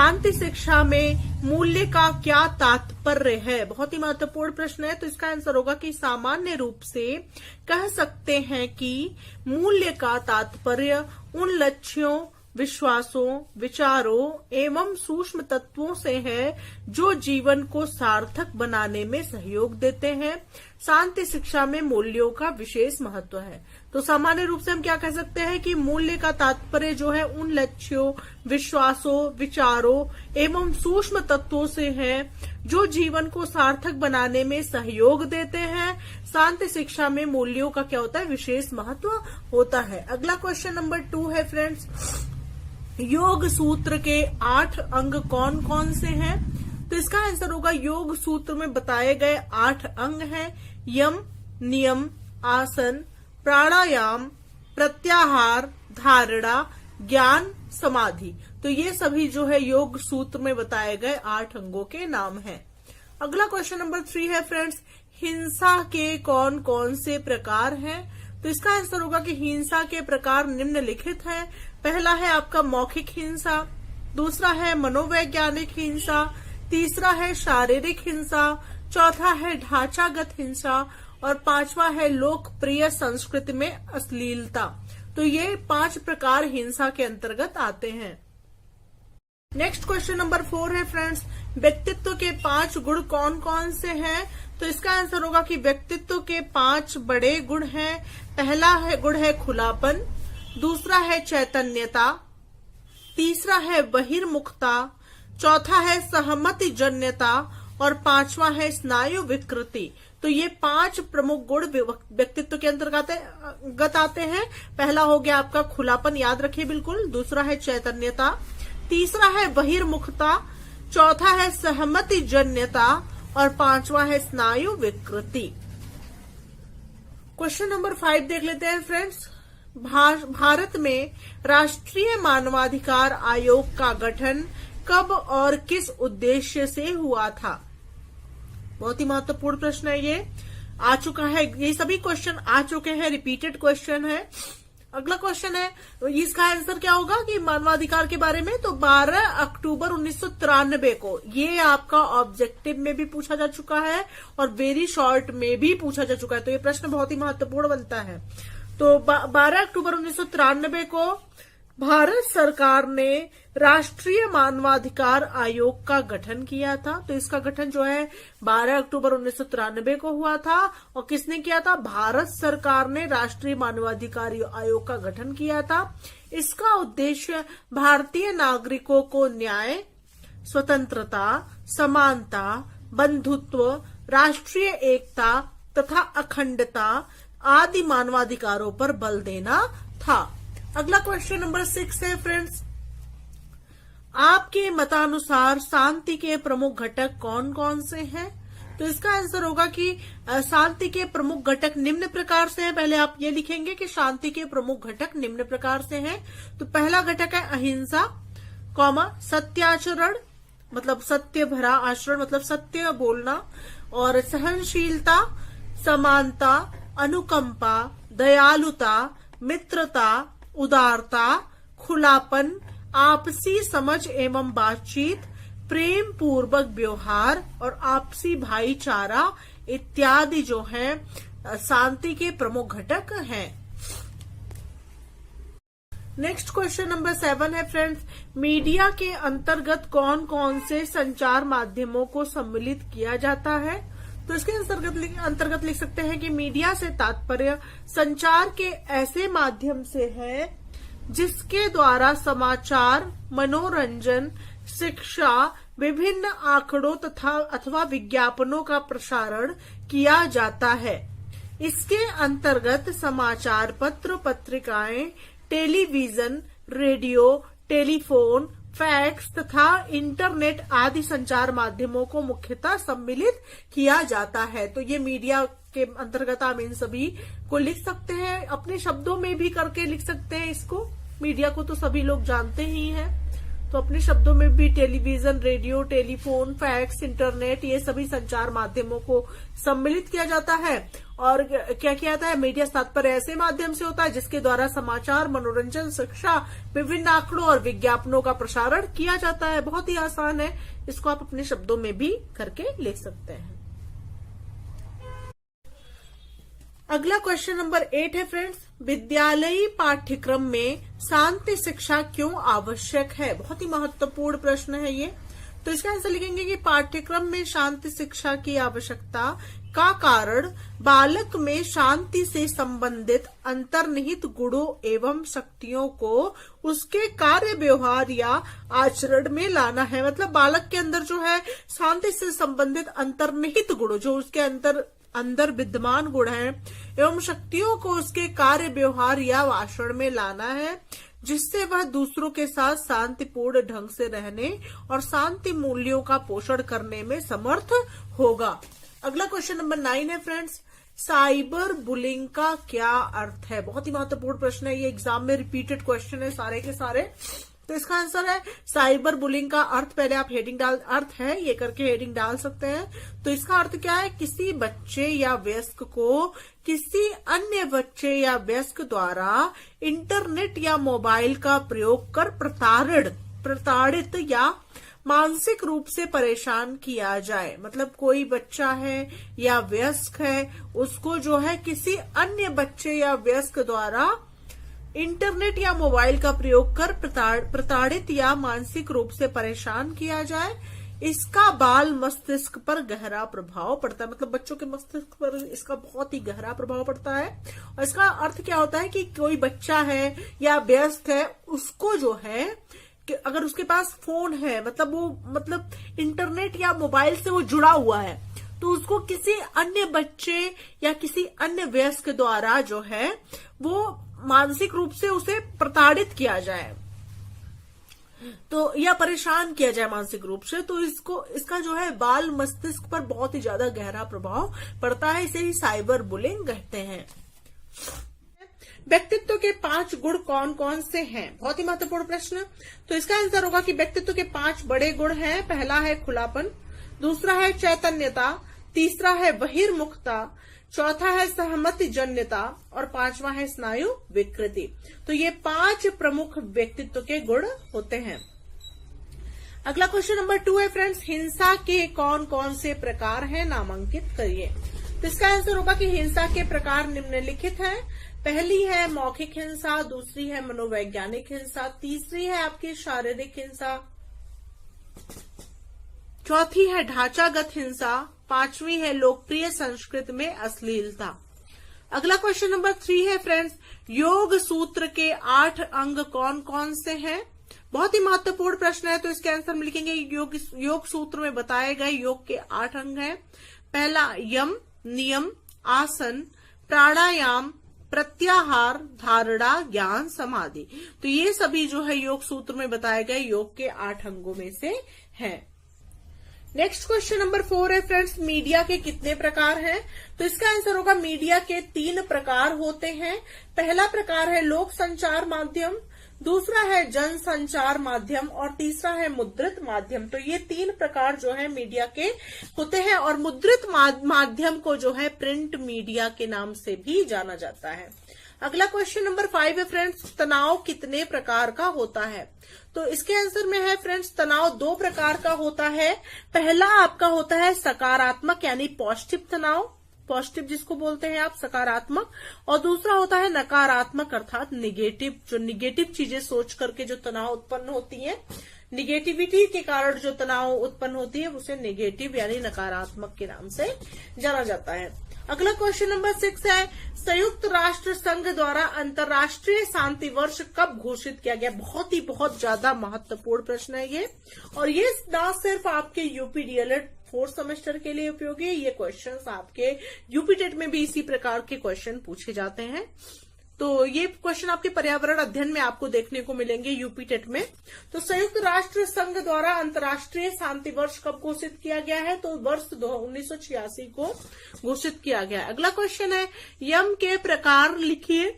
शांति शिक्षा में मूल्य का क्या तात्पर्य है? बहुत ही महत्वपूर्ण प्रश्न है। तो इसका आंसर होगा कि सामान्य रूप से कह सकते हैं कि मूल्य का तात्पर्य उन लक्ष्यों, विश्वासों, विचारों एवं सूक्ष्म तत्वों से है जो जीवन को सार्थक बनाने में सहयोग देते हैं। शांति शिक्षा में मूल्यों का विशेष महत्व है। तो सामान्य रूप से हम क्या कह सकते हैं कि मूल्य का तात्पर्य जो है उन लक्ष्यों, विश्वासों, विचारों एवं सूक्ष्म तत्वों से है जो जीवन को सार्थक बनाने में सहयोग देते हैं। शांति शिक्षा में मूल्यों का क्या होता है? विशेष महत्व होता है। अगला क्वेश्चन नंबर 2 है फ्रेंड्स, योग सूत्र के 8 अंग कौन कौन से हैं? तो इसका आंसर होगा योग सूत्र में बताए गए 8 अंग हैं। यम, नियम, आसन, प्राणायाम, प्रत्याहार, धारणा, ज्ञान, समाधि। तो ये सभी जो है योग सूत्र में बताए गए 8 अंगों के नाम हैं। अगला क्वेश्चन नंबर 3 है फ्रेंड्स, हिंसा के कौन कौन से प्रकार हैं? तो इसका आंसर होगा कि हिंसा के प्रकार निम्नलिखित हैं। पहला है आपका मौखिक हिंसा, दूसरा है मनोवैज्ञानिक हिंसा, तीसरा है शारीरिक हिंसा, चौथा है ढांचागत हिंसा और 5वां है लोकप्रिय संस्कृति में अश्लीलता। तो ये 5 प्रकार हिंसा के अंतर्गत आते हैं। नेक्स्ट क्वेश्चन नंबर 4 है फ्रेंड्स, व्यक्तित्व के 5 गुण कौन कौन से हैं? तो इसका आंसर होगा कि व्यक्तित्व के 5 बड़े गुण हैं। पहला है गुण है खुलापन, दूसरा है चैतन्यता, तीसरा है बहिर्मुखता, चौथा है सहमति जन्यता और 5वां है स्नायु विकृति। तो ये 5 प्रमुख गुण व्यक्तित्व के अंतर्गत आते हैं। पहला हो गया आपका खुलापन, याद रखिए बिल्कुल, दूसरा है चैतन्यता, तीसरा है बहिर्मुखता, चौथा है सहमति जन्यता और 5वां है स्नायु विकृति। क्वेश्चन नंबर 5 देख लेते हैं फ्रेंड्स, भारत में राष्ट्रीय मानवाधिकार आयोग का गठन कब और किस उद्देश्य से हुआ था? बहुत ही महत्वपूर्ण प्रश्न है ये, आ चुका है, ये सभी क्वेश्चन आ चुके हैं, रिपीटेड क्वेश्चन है। अगला क्वेश्चन है, इसका आंसर क्या होगा कि मानवाधिकार के बारे में? तो 12 अक्टूबर 1993 को, ये आपका ऑब्जेक्टिव में भी पूछा जा चुका है और वेरी शॉर्ट में भी पूछा जा चुका है। तो ये प्रश्न बहुत ही महत्वपूर्ण बनता है। तो 12 अक्टूबर 1993 को भारत सरकार ने राष्ट्रीय मानवाधिकार आयोग का गठन किया था। तो इसका गठन जो है 12 अक्टूबर 1993 को हुआ था। और किसने किया था? भारत सरकार ने राष्ट्रीय मानवाधिकार आयोग का गठन किया था। इसका उद्देश्य भारतीय नागरिकों को न्याय, स्वतंत्रता, समानता, बंधुत्व, राष्ट्रीय एकता तथा अखंडता आदि मानवाधिकारों पर बल देना था। अगला क्वेश्चन नंबर 6 है फ्रेंड्स, आपके मतानुसार शांति के प्रमुख घटक कौन कौन से हैं? तो इसका आंसर होगा कि शांति के प्रमुख घटक निम्न प्रकार से हैं। पहले आप ये लिखेंगे कि शांति के प्रमुख घटक निम्न प्रकार से हैं। तो पहला घटक है अहिंसा, सत्याचरण मतलब सत्य भरा आचरण मतलब सत्य बोलना, और सहनशीलता, समानता, अनुकंपा, दयालुता, मित्रता, उदारता, खुलापन, आपसी समझ एवं बातचीत, प्रेम पूर्वक व्यवहार और आपसी भाईचारा इत्यादि जो है शांति के प्रमुख घटक हैं। नेक्स्ट क्वेश्चन नंबर 7 है फ्रेंड्स, मीडिया के अंतर्गत कौन कौन से संचार माध्यमों को सम्मिलित किया जाता है? तो इसके अंतर्गत लिख सकते हैं कि मीडिया से तात्पर्य संचार के ऐसे माध्यम से है जिसके द्वारा समाचार, मनोरंजन, शिक्षा, विभिन्न आंकड़ों तथा अथवा विज्ञापनों का प्रसारण किया जाता है। इसके अंतर्गत समाचार पत्र, पत्रिकाएं, टेलीविजन, रेडियो, टेलीफोन, फैक्स तथा इंटरनेट आदि संचार माध्यमों को मुख्यतः सम्मिलित किया जाता है। तो ये मीडिया के अंतर्गत हम इन सभी को लिख सकते हैं, अपने शब्दों में भी करके लिख सकते हैं इसको। मीडिया को तो सभी लोग जानते ही हैं। तो अपने शब्दों में भी television, radio, telephone, fax, internet, ये सभी संचार माध्यमों को सम्मिलित किया जाता है। और क्या किया जाता है, मीडिया तात्पर्य ऐसे माध्यम से होता है जिसके द्वारा समाचार, मनोरंजन, शिक्षा, विभिन्न आंकड़ों और विज्ञापनों का प्रसारण किया जाता है। बहुत ही आसान है, इसको आप अपने शब्दों में भी करके ले सकते हैं। अगला क्वेश्चन नंबर 8 है फ्रेंड्स, विद्यालयी पाठ्यक्रम में शांति शिक्षा क्यों आवश्यक है? बहुत ही महत्वपूर्ण प्रश्न है ये। तो इसका आंसर लिखेंगे कि पाठ्यक्रम में शांति शिक्षा की आवश्यकता का कारण बालक में शांति से संबंधित अंतर्निहित गुणों एवं शक्तियों को उसके कार्य, व्यवहार या आचरण में लाना है। मतलब बालक के अंदर जो है शांति से संबंधित अंतर्निहित गुण, जो उसके अंदर विद्यमान गुण हैं, एवं शक्तियों को उसके कार्य, व्यवहार या आचरण में लाना है, जिससे वह दूसरों के साथ शांतिपूर्ण ढंग से रहने और शांति मूल्यों का पोषण करने में समर्थ होगा। अगला क्वेश्चन नंबर 9 है फ्रेंड्स, साइबर बुलिंग का क्या अर्थ है? बहुत ही महत्वपूर्ण प्रश्न है ये, एग्जाम में रिपीटेड क्वेश्चन है सारे के सारे। तो इसका आंसर है साइबर बुलिंग का अर्थ, पहले आप हेडिंग डाल, अर्थ है ये करके हेडिंग डाल सकते हैं। तो इसका अर्थ क्या है, किसी बच्चे या वयस्क को किसी अन्य बच्चे या वयस्क द्वारा इंटरनेट या मोबाइल का प्रयोग कर प्रताड़ित या मानसिक रूप से परेशान किया जाए। मतलब कोई बच्चा है या वयस्क है, उसको जो है किसी अन्य बच्चे या वयस्क द्वारा इंटरनेट या मोबाइल का प्रयोग कर प्रताड़ित या मानसिक रूप से परेशान किया जाए, इसका बाल मस्तिष्क पर गहरा प्रभाव पड़ता है। मतलब बच्चों के मस्तिष्क पर इसका बहुत ही गहरा प्रभाव पड़ता है। और इसका अर्थ क्या होता है कि कोई बच्चा है या वयस्क है, उसको जो है कि अगर उसके पास फोन है, मतलब इंटरनेट या मोबाइल से वो जुड़ा हुआ है, तो उसको किसी अन्य बच्चे या किसी अन्य वयस्क द्वारा जो है वो मानसिक रूप से उसे प्रताड़ित किया जाए, तो या परेशान किया जाए मानसिक रूप से, तो इसका जो है बाल मस्तिष्क पर बहुत ही ज्यादा गहरा प्रभाव पड़ता है। इसे ही साइबर बुलिंग कहते हैं। व्यक्तित्व के 5 गुण कौन कौन से हैं? बहुत ही महत्वपूर्ण प्रश्न। तो इसका आंसर होगा कि व्यक्तित्व के 5 बड़े गुण हैं। पहला है खुलापन, दूसरा है चैतन्यता, तीसरा है बहिर्मुखता, चौथा है सहमति जन्यता और 5वां है स्नायु विकृति। तो ये 5 प्रमुख व्यक्तित्व के गुण होते हैं। अगला क्वेश्चन नंबर 2 है फ्रेंड्स, हिंसा के कौन कौन से प्रकार हैं? नामांकित करिए। तो इसका आंसर होगा कि हिंसा के प्रकार निम्नलिखित हैं। पहली है मौखिक हिंसा, दूसरी है मनोवैज्ञानिक हिंसा, तीसरी है आपकी शारीरिक हिंसा, चौथी है ढांचागत हिंसा, 5वीं है लोकप्रिय संस्कृत में अश्लीलता। अगला क्वेश्चन नंबर 3 है फ्रेंड्स, योग सूत्र के 8 अंग कौन कौन से हैं? बहुत ही महत्वपूर्ण प्रश्न है। तो इसके आंसर में लिखेंगे योग सूत्र में बताए गए योग के 8 अंग हैं। पहला यम, नियम, आसन, प्राणायाम, प्रत्याहार, धारणा, ज्ञान, समाधि। तो ये सभी जो है योग सूत्र में बताए गए योग के 8 अंगों में से हैं। नेक्स्ट क्वेश्चन नंबर 4 है फ्रेंड्स, मीडिया के कितने प्रकार हैं? तो इसका आंसर होगा मीडिया के 3 प्रकार होते हैं। पहला प्रकार है लोक संचार माध्यम, दूसरा है जन संचार माध्यम और तीसरा है मुद्रित माध्यम। तो ये 3 प्रकार जो है मीडिया के होते हैं और मुद्रित माध्यम को जो है प्रिंट मीडिया के नाम से भी जाना जाता है। अगला क्वेश्चन नंबर 5 है फ्रेंड्स, तनाव कितने प्रकार का होता है? तो इसके आंसर में है फ्रेंड्स, तनाव 2 प्रकार का होता है। पहला आपका होता है सकारात्मक यानी पॉजिटिव तनाव, पॉजिटिव जिसको बोलते हैं आप सकारात्मक, और दूसरा होता है नकारात्मक अर्थात निगेटिव, जो निगेटिव चीजें सोच करके जो तनाव उत्पन्न होती है, निगेटिविटी के कारण जो तनाव उत्पन्न होती है उसे निगेटिव यानी नकारात्मक के नाम से जाना जाता है। अगला क्वेश्चन नंबर 6 है, संयुक्त राष्ट्र संघ द्वारा अंतर्राष्ट्रीय शांति वर्ष कब घोषित किया गया? बहुत ज्यादा महत्वपूर्ण प्रश्न है ये, और ये ना सिर्फ आपके यूपी डीएलएड 4th सेमेस्टर के लिए उपयोगी है, ये क्वेश्चंस आपके यूपी टेट में भी इसी प्रकार के क्वेश्चन पूछे जाते हैं। तो ये क्वेश्चन आपके पर्यावरण अध्ययन में आपको देखने को मिलेंगे यूपी टेट में। तो संयुक्त राष्ट्र संघ द्वारा अंतर्राष्ट्रीय शांति वर्ष कब घोषित किया गया है? तो वर्ष 1986 को घोषित किया गया है। अगला क्वेश्चन है, यम के प्रकार लिखिए।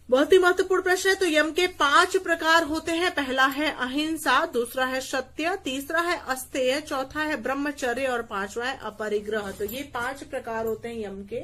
बहुत ही महत्वपूर्ण प्रश्न है। तो यम के 5 प्रकार होते हैं। पहला है अहिंसा, दूसरा है सत्य, तीसरा है अस्तेय, चौथा है ब्रह्मचर्य और पांचवा है अपरिग्रह। तो ये 5 प्रकार होते हैं यम के।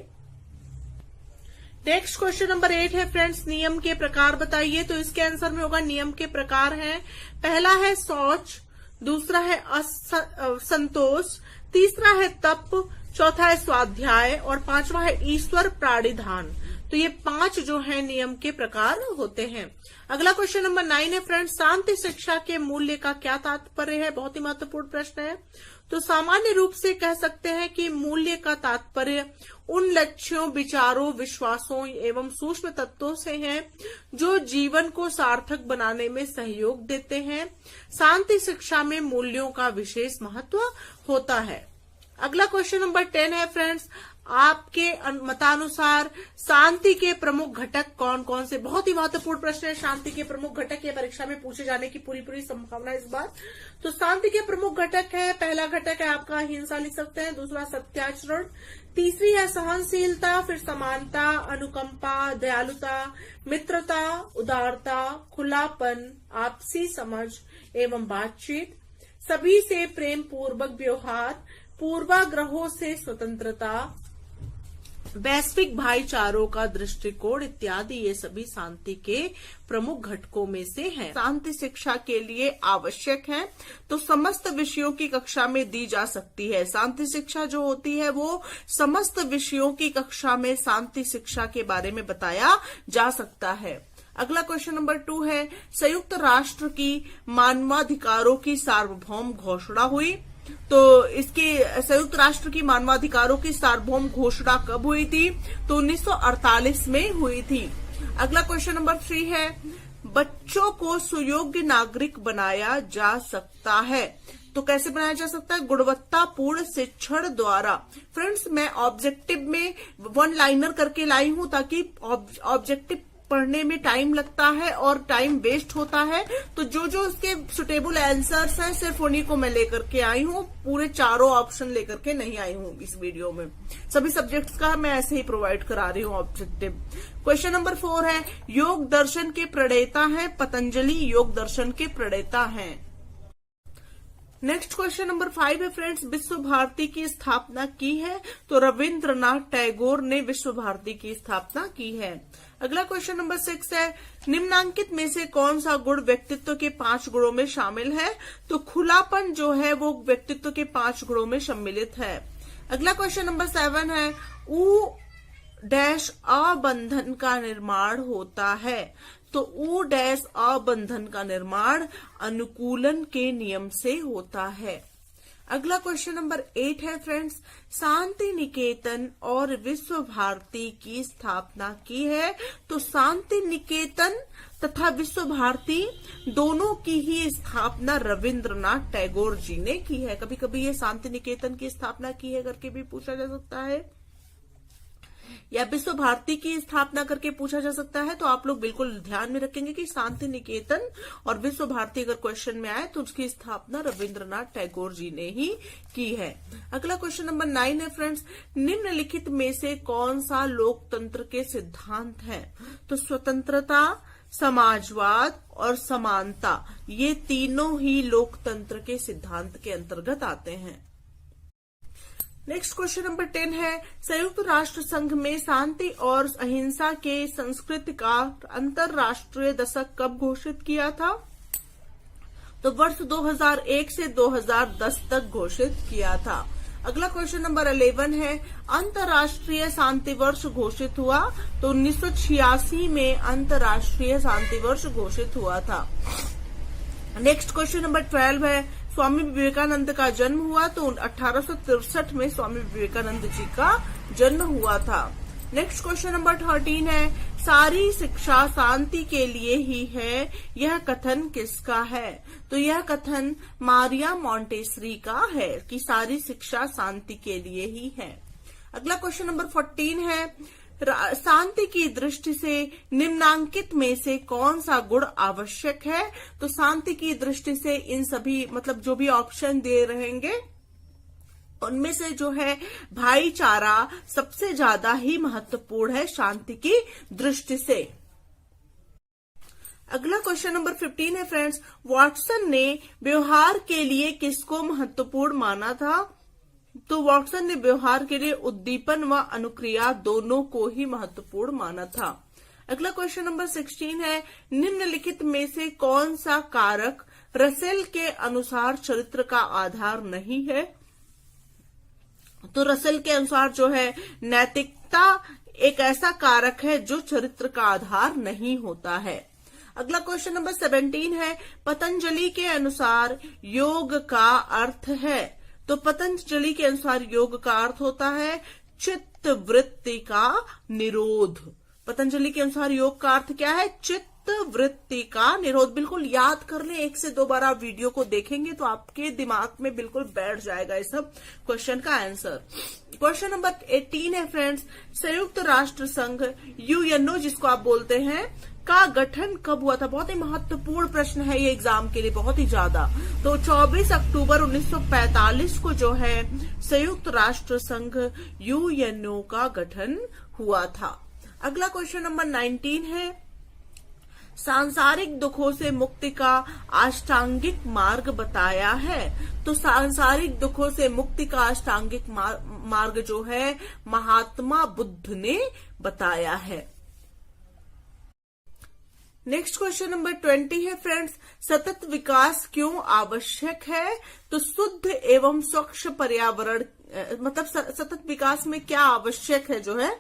नेक्स्ट क्वेश्चन नंबर 8 है फ्रेंड्स, नियम के प्रकार बताइए। तो इसके आंसर में होगा नियम के प्रकार हैं। पहला है शौच, दूसरा है संतोष, तीसरा है तप, चौथा है स्वाध्याय और पांचवा है ईश्वर प्राणिधान। तो ये 5 जो है नियम के प्रकार होते हैं। अगला क्वेश्चन नंबर 9 है फ्रेंड्स, शांति शिक्षा के मूल्य का क्या तात्पर्य है। बहुत ही महत्वपूर्ण प्रश्न है। तो सामान्य रूप से कह सकते हैं कि मूल्य का तात्पर्य उन लक्ष्यों, विचारों, विश्वासों एवं सूक्ष्म तत्वों से है जो जीवन को सार्थक बनाने में सहयोग देते हैं। शांति शिक्षा में मूल्यों का विशेष महत्व होता है। अगला क्वेश्चन नंबर 10 है फ्रेंड्स, आपके मतानुसार शांति के प्रमुख घटक कौन कौन से। बहुत ही महत्वपूर्ण प्रश्न है। शांति के प्रमुख घटक ये परीक्षा में पूछे जाने की पूरी संभावना इस बार। तो शांति के प्रमुख घटक है, पहला घटक है आपका अहिंसा, लिख सकते हैं, दूसरा सत्याचरण, तीसरी है सहनशीलता, फिर समानता, अनुकंपा, दयालुता, मित्रता, उदारता, खुलापन, आपसी समझ एवं बातचीत, सभी से प्रेम पूर्वक व्यवहार, पूर्वाग्रहों से स्वतंत्रता, वैश्विक भाईचारों का दृष्टिकोण इत्यादि ये सभी शांति के प्रमुख घटकों में से हैं। शांति शिक्षा के लिए आवश्यक है तो समस्त विषयों की कक्षा में दी जा सकती है। शांति शिक्षा जो होती है वो समस्त विषयों की कक्षा में शांति शिक्षा के बारे में बताया जा सकता है। अगला क्वेश्चन नंबर 2 है, संयुक्त राष्ट्र की मानवाधिकारों की सार्वभौम घोषणा हुई। तो इसकी संयुक्त राष्ट्र की मानवाधिकारों की सार्वभौम घोषणा कब हुई थी। तो 1948 में हुई थी। अगला क्वेश्चन नंबर 3 है, बच्चों को सुयोग्य नागरिक बनाया जा सकता है। तो कैसे बनाया जा सकता है, गुणवत्तापूर्ण शिक्षण द्वारा। फ्रेंड्स मैं ऑब्जेक्टिव में 1 लाइनर करके लाई हूं ताकि ऑब्जेक्टिव पढ़ने में टाइम लगता है और टाइम वेस्ट होता है। तो जो जो उसके सुटेबल आंसर्स हैं सिर्फ उन्हीं को मैं लेकर के आई हूँ। पूरे चारों ऑप्शन लेकर के नहीं आई हूँ इस वीडियो में। सभी सब्जेक्ट्स का मैं ऐसे ही प्रोवाइड करा रही हूँ ऑब्जेक्टिव। क्वेश्चन नंबर 4 है, योग दर्शन के प्रणेता हैं पतंजलि, योग दर्शन के प्रणेता हैं। नेक्स्ट क्वेश्चन नंबर 5 है फ्रेंड्स, विश्व भारती की स्थापना की है। तो रविंद्रनाथ टैगोर ने विश्व भारती की स्थापना की है। अगला क्वेश्चन नंबर 6 है, निम्नांकित में से कौन सा गुण व्यक्तित्व के 5 गुणों में शामिल है। तो खुलापन जो है वो व्यक्तित्व के 5 गुणों में सम्मिलित है। अगला क्वेश्चन नंबर 7 है, ऊ डैश अबंधन का निर्माण होता है। तो ऊ डैश अबंधन का निर्माण अनुकूलन के नियम से होता है। अगला क्वेश्चन नंबर 8 है फ्रेंड्स, शांति निकेतन और विश्व भारती की स्थापना की है। तो शांति निकेतन तथा विश्व भारती दोनों की ही स्थापना रविंद्रनाथ टैगोर जी ने की है। कभी कभी ये शांति निकेतन की स्थापना की है करके भी पूछा जा सकता है या विश्व भारती की स्थापना करके पूछा जा सकता है। तो आप लोग बिल्कुल ध्यान में रखेंगे कि शांति निकेतन और विश्व भारती अगर क्वेश्चन में आए तो उसकी स्थापना रविंद्रनाथ टैगोर जी ने ही की है। अगला क्वेश्चन नंबर 9 है फ्रेंड्स, निम्नलिखित में से कौन सा लोकतंत्र के सिद्धांत है। तो स्वतंत्रता, समाजवाद और समानता ये तीनों ही लोकतंत्र के सिद्धांत के अंतर्गत आते हैं। नेक्स्ट क्वेश्चन नंबर 10 है, संयुक्त राष्ट्र संघ में शांति और अहिंसा के संस्कृति का अंतरराष्ट्रीय दशक कब घोषित किया था। तो वर्ष 2001 से 2010 तक घोषित किया था। अगला क्वेश्चन नंबर 11 है, अंतर्राष्ट्रीय शांति वर्ष घोषित हुआ। तो 1986 में अंतर्राष्ट्रीय शांति वर्ष घोषित हुआ था। नेक्स्ट क्वेश्चन नंबर 12 है, स्वामी विवेकानंद का जन्म हुआ। तो 1863 में स्वामी विवेकानंद जी का जन्म हुआ था। नेक्स्ट क्वेश्चन नंबर 13 है, सारी शिक्षा शांति के लिए ही है, यह कथन किसका है। तो यह कथन मारिया मोंटेसरी का है कि सारी शिक्षा शांति के लिए ही है। अगला क्वेश्चन नंबर 14 है, शांति की दृष्टि से निम्नांकित में से कौन सा गुण आवश्यक है। तो शांति की दृष्टि से इन सभी मतलब जो भी ऑप्शन दे रहेंगे उनमें से जो है भाईचारा सबसे ज्यादा ही महत्वपूर्ण है शांति की दृष्टि से। अगला क्वेश्चन नंबर 15 है फ्रेंड्स, वॉटसन ने व्यवहार के लिए किसको महत्वपूर्ण माना था? तो वॉटसन ने व्यवहार के लिए उद्दीपन व अनुक्रिया दोनों को ही महत्वपूर्ण माना था। अगला क्वेश्चन नंबर 16 है, निम्नलिखित में से कौन सा कारक रसेल के अनुसार चरित्र का आधार नहीं है? तो रसेल के अनुसार जो है नैतिकता एक ऐसा कारक है जो चरित्र का आधार नहीं होता है। अगला क्वेश्चन नंबर 17 है, पतंजलि के अनुसार योग का अर्थ है? तो पतंजलि के अनुसार योग का अर्थ होता है चित्त वृत्ति का निरोध। पतंजलि के अनुसार योग का अर्थ क्या है? चित्त वृत्ति का निरोध। बिल्कुल याद कर ले, 1 से 2 बार आप वीडियो को देखेंगे तो आपके दिमाग में बिल्कुल बैठ जाएगा इस सब क्वेश्चन का आंसर। क्वेश्चन नंबर 18 है फ्रेंड्स, संयुक्त राष्ट्र संघ यूएनओ जिसको आप बोलते हैं का गठन कब हुआ था? बहुत ही महत्वपूर्ण प्रश्न है ये एग्जाम के लिए, बहुत ही ज्यादा। तो 24 अक्टूबर 1945 को जो है संयुक्त राष्ट्र संघ यूएनओ का गठन हुआ था। अगला क्वेश्चन नंबर 19 है, सांसारिक दुखों से मुक्ति का अष्टांगिक मार्ग बताया है? तो सांसारिक दुखों से मुक्ति का अष्टांगिक मार्ग जो है महात्मा बुद्ध ने बताया है। नेक्स्ट क्वेश्चन नंबर 20 है फ्रेंड्स, सतत विकास क्यों आवश्यक है? तो शुद्ध एवं स्वच्छ पर्यावरण, मतलब सतत विकास में क्या आवश्यक है जो है,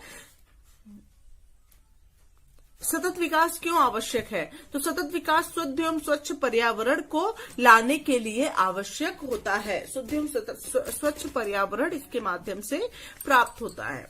सतत विकास क्यों आवश्यक है? तो सतत विकास शुद्ध एवं स्वच्छ पर्यावरण को लाने के लिए आवश्यक होता है। शुद्ध एवं स्वच्छ पर्यावरण इसके माध्यम से प्राप्त होता है।